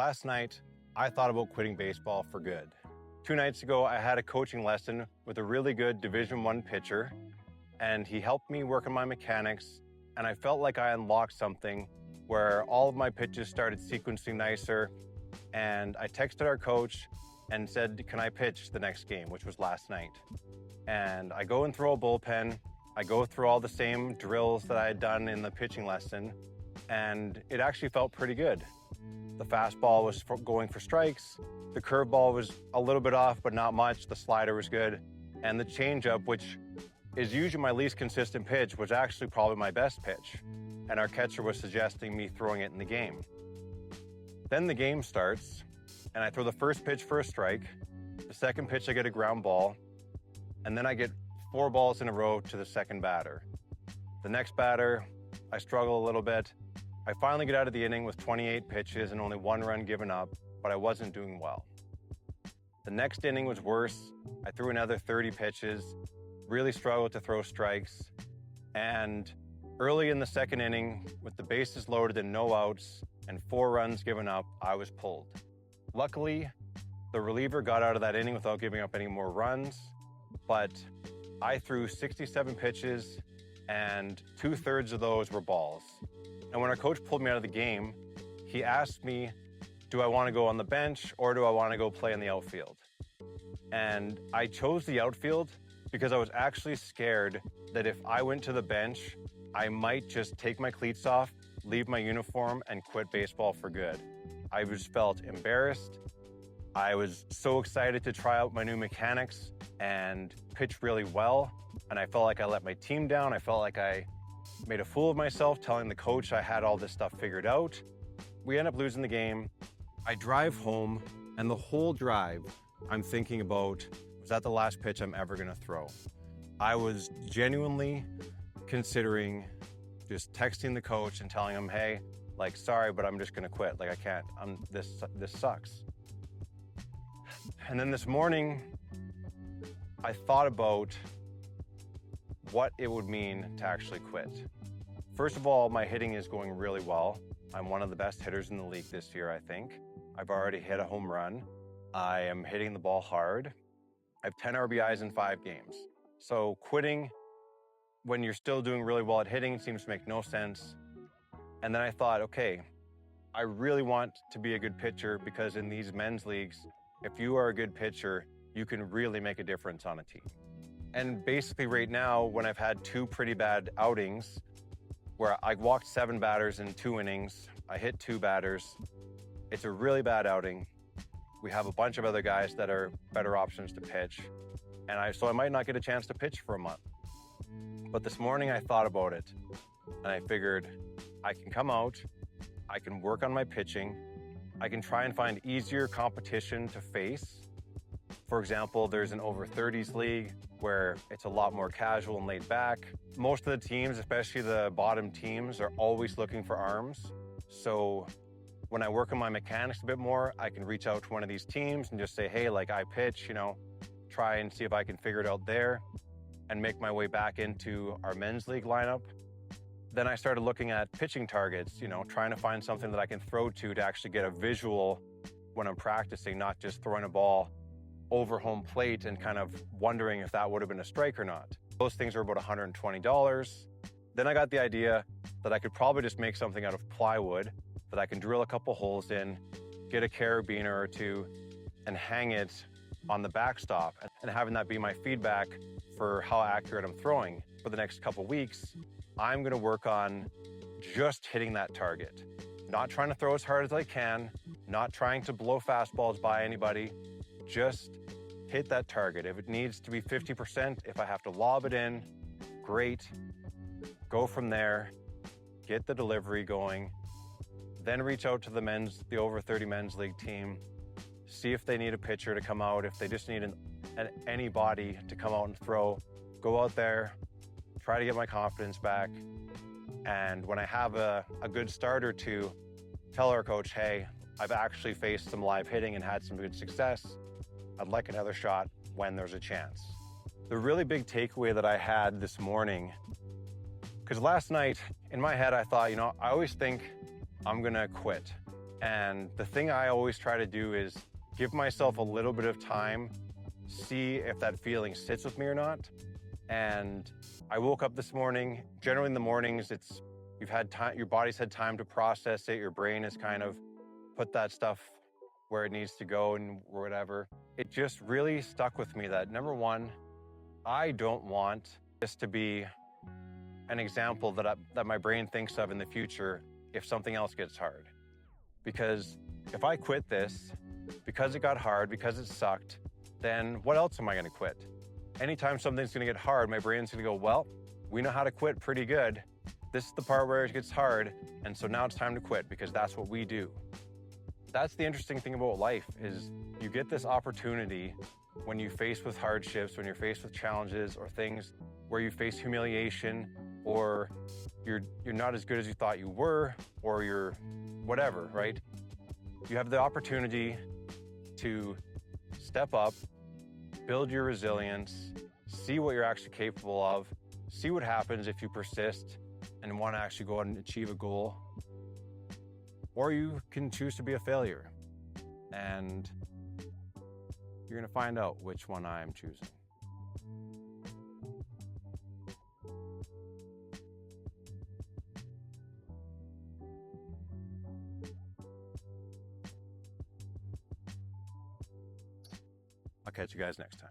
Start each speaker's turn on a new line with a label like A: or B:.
A: Last night, I thought about quitting baseball for good. 2 nights ago, I had a coaching lesson with a really good Division I pitcher, and he helped me work on my mechanics, and I felt like I unlocked something where all of my pitches started sequencing nicer, and I texted our coach and said, can I pitch the next game, which was last night. And I go and throw a bullpen. I go through all the same drills that I had done in the pitching lesson, and it actually felt pretty good. The fastball was going for strikes. The curveball was a little bit off, but not much. The slider was good. And the changeup, which is usually my least consistent pitch, was actually probably my best pitch. And our catcher was suggesting me throwing it in the game. Then the game starts, and I throw the first pitch for a strike. The second pitch, I get a ground ball. And then I get 4 balls in a row to the second batter. The next batter, I struggle a little bit. I finally get out of the inning with 28 pitches and only 1 run given up, but I wasn't doing well. The next inning was worse. I threw another 30 pitches, really struggled to throw strikes. And early in the second inning, with the bases loaded and no outs and 4 runs given up, I was pulled. Luckily, the reliever got out of that inning without giving up any more runs, but I threw 67 pitches and 2/3 of those were balls. And when our coach pulled me out of the game, he asked me, do I want to go on the bench or do I want to go play in the outfield? And I chose the outfield because I was actually scared that if I went to the bench, I might just take my cleats off, leave my uniform, and quit baseball for good. I just felt embarrassed. I was so excited to try out my new mechanics and pitch really well. And I felt like I let my team down. I felt like I made a fool of myself telling the coach I had all this stuff figured out. We end up losing the game. I drive home, and the whole drive, I'm thinking about, was that the last pitch I'm ever gonna throw? I was genuinely considering just texting the coach and telling him, hey, like, sorry, but I'm just gonna quit. Like, I can't, this sucks. And then this morning, I thought about what it would mean to actually quit. First of all, my hitting is going really well. I'm one of the best hitters in the league this year, I think. I've already hit a home run. I am hitting the ball hard. I have 10 RBIs in 5 games. So quitting when you're still doing really well at hitting seems to make no sense. And then I thought, okay, I really want to be a good pitcher because in these men's leagues, if you are a good pitcher, you can really make a difference on a team. And basically right now, when I've had 2 pretty bad outings, where I walked 7 batters in 2 innings, I hit 2 batters, it's a really bad outing. We have a bunch of other guys that are better options to pitch, so I might not get a chance to pitch for a month. But this morning I thought about it, and I figured I can come out, I can work on my pitching, I can try and find easier competition to face. For example, there's an over 30s league where it's a lot more casual and laid back. Most of the teams, especially the bottom teams, are always looking for arms. So when I work on my mechanics a bit more, I can reach out to one of these teams and just say, hey, like I pitch, try and see if I can figure it out there and make my way back into our men's league lineup. Then I started looking at pitching targets, trying to find something that I can throw to actually get a visual when I'm practicing, not just throwing a ball over home plate and kind of wondering if that would have been a strike or not. Those things are about $120. Then I got the idea that I could probably just make something out of plywood that I can drill a couple holes in, get a carabiner or 2, and hang it on the backstop, and having that be my feedback for how accurate I'm throwing. For the next couple weeks, I'm gonna work on just hitting that target. Not trying to throw as hard as I can, not trying to blow fastballs by anybody, just hit that target. If it needs to be 50%, if I have to lob it in, great. Go from there, get the delivery going, then reach out to the over 30 men's league team, see if they need a pitcher to come out, if they just need anybody to come out and throw, go out there, try to get my confidence back. And when I have a good start or 2, tell our coach, hey, I've actually faced some live hitting and had some good success. I'd like another shot when there's a chance. The really big takeaway that I had this morning, because last night in my head I thought, I always think I'm gonna quit. And the thing I always try to do is give myself a little bit of time, see if that feeling sits with me or not. And I woke up this morning, generally in the mornings, you've had time, your body's had time to process it, your brain has kind of put that stuff where it needs to go and whatever. It just really stuck with me that, number one, I don't want this to be an example that my brain thinks of in the future if something else gets hard. Because if I quit this, because it got hard, because it sucked, then what else am I gonna quit? Anytime something's gonna get hard, my brain's gonna go, well, we know how to quit pretty good. This is the part where it gets hard, and so now it's time to quit because that's what we do. That's the interesting thing about life is you get this opportunity when you're faced with hardships, when you're faced with challenges or things where you face humiliation or you're not as good as you thought you were or you're whatever, right? You have the opportunity to step up, build your resilience, see what you're actually capable of, see what happens if you persist and want to actually go out and achieve a goal. Or you can choose to be a failure. And you're going to find out which one I am choosing. I'll catch you guys next time.